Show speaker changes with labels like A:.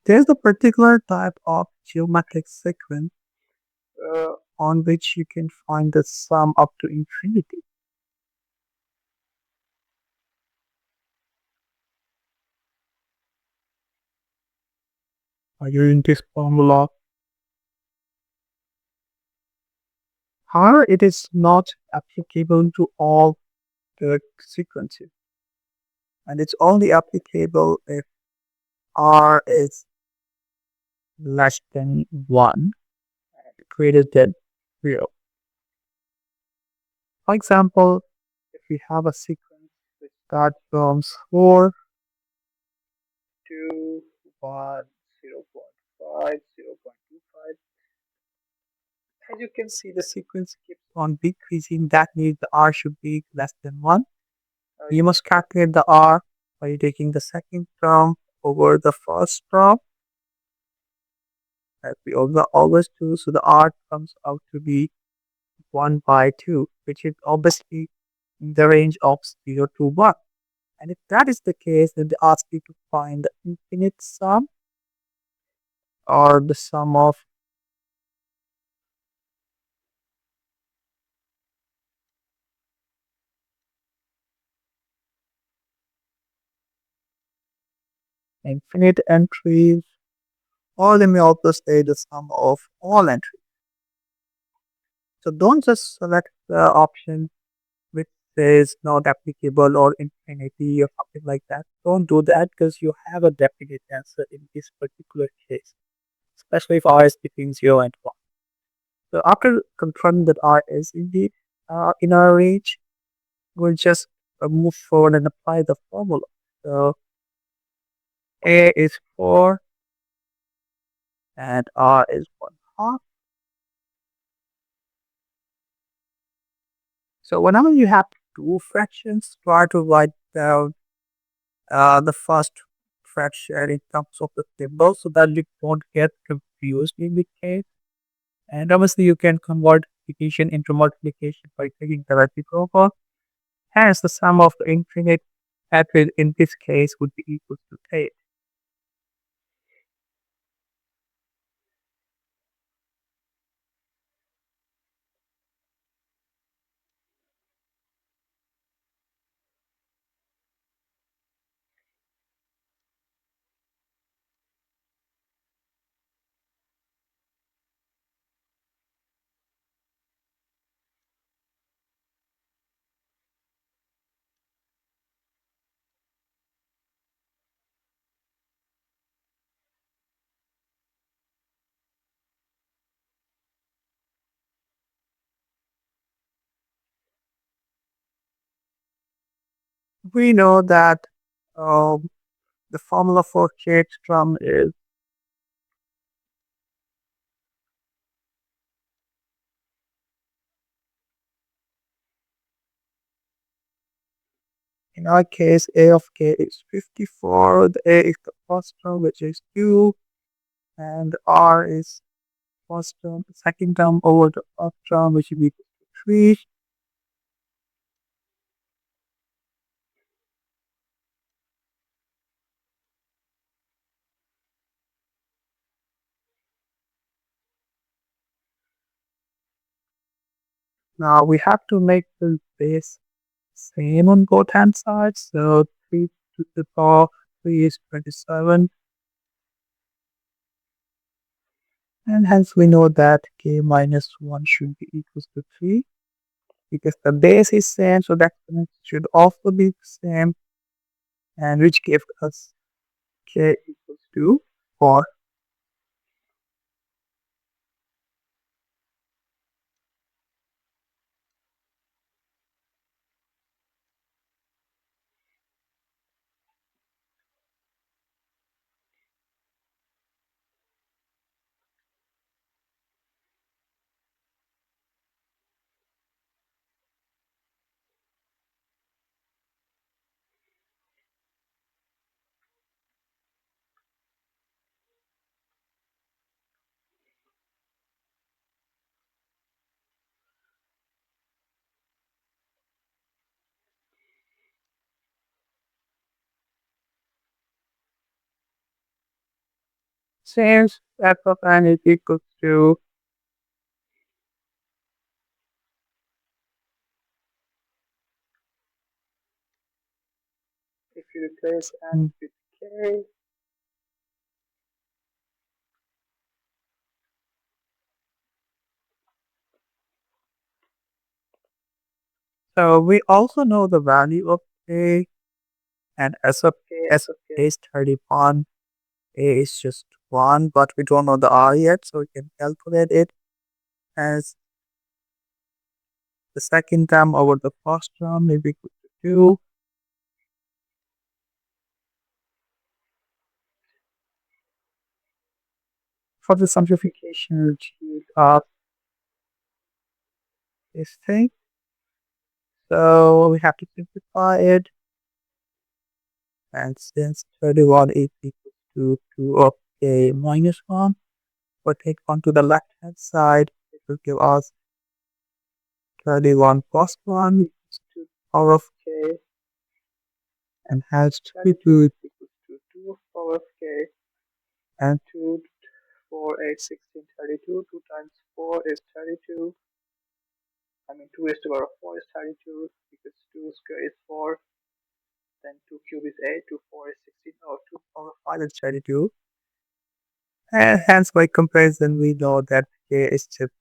A: There's a particular type of geometric sequence on which you can find the sum up to infinity. Are you in this formula? However, it is not applicable to all the sequences, and it's only applicable if r is less than 1 and greater than 0. For example, if we have a sequence which starts from 4, 2, 1, 0.5, 0.25, as you can see, the sequence keeps on decreasing. That means the r should be less than 1. You must calculate the r by taking the second term over the first term, as we always do. So the r comes out to be 1 by 2, which is obviously in the range of 0 to 1. And if that is the case, then they ask you to find the infinite sum or the sum of infinite entries, or they may also say the sum of all entries. So don't just select the option which says not applicable or infinity or something like that. Don't do that because you have a definite answer in this particular case, especially if r is between 0 and 1. So after confirming that r is indeed in our range, we'll just move forward and apply the formula. So a is 4 and r is 1 half. So whenever you have two fractions, try to write down the first fraction in terms of the symbol so that you don't get confused in the case. And obviously, you can convert division into multiplication by taking the reciprocal. Hence, the sum of the infinite entries in this case would be equal to 8. We know that um, the formula for kth term is in our case a of k is 54. The a is the first term, which is 2, and r is first term, the second term over the first term, which will be 3. Now we have to make the base same on both hand sides. So 3 to the power 3 is 27. And hence we know that k minus 1 should be equals to 3 because the base is same. So that should also be the same, and which gives us k equals to 4. Since f of n is equal to, if you replace n with k, so we also know the value of k and s of k is 31, a is just 1, but we don't know the r yet, so we can calculate it as the second term over the first term is equal to 2. For the simplification of this thing, so we have to simplify it, and since 31 is equal to 2 of k minus 1, we'll take 1 to the left hand side, it will give us 31 plus 1 equals to power of k, and has 32 is equal to 2 of power of k, and 2, 4, 8, 16, 32. 2 times 4 is 32. 2 raised to the power of 4 is 32, because 2 square is 4, then 2 cube is 8, 2 4 is 16, or 2 power of 5 is 32. And hence, by comparison, we know that k is just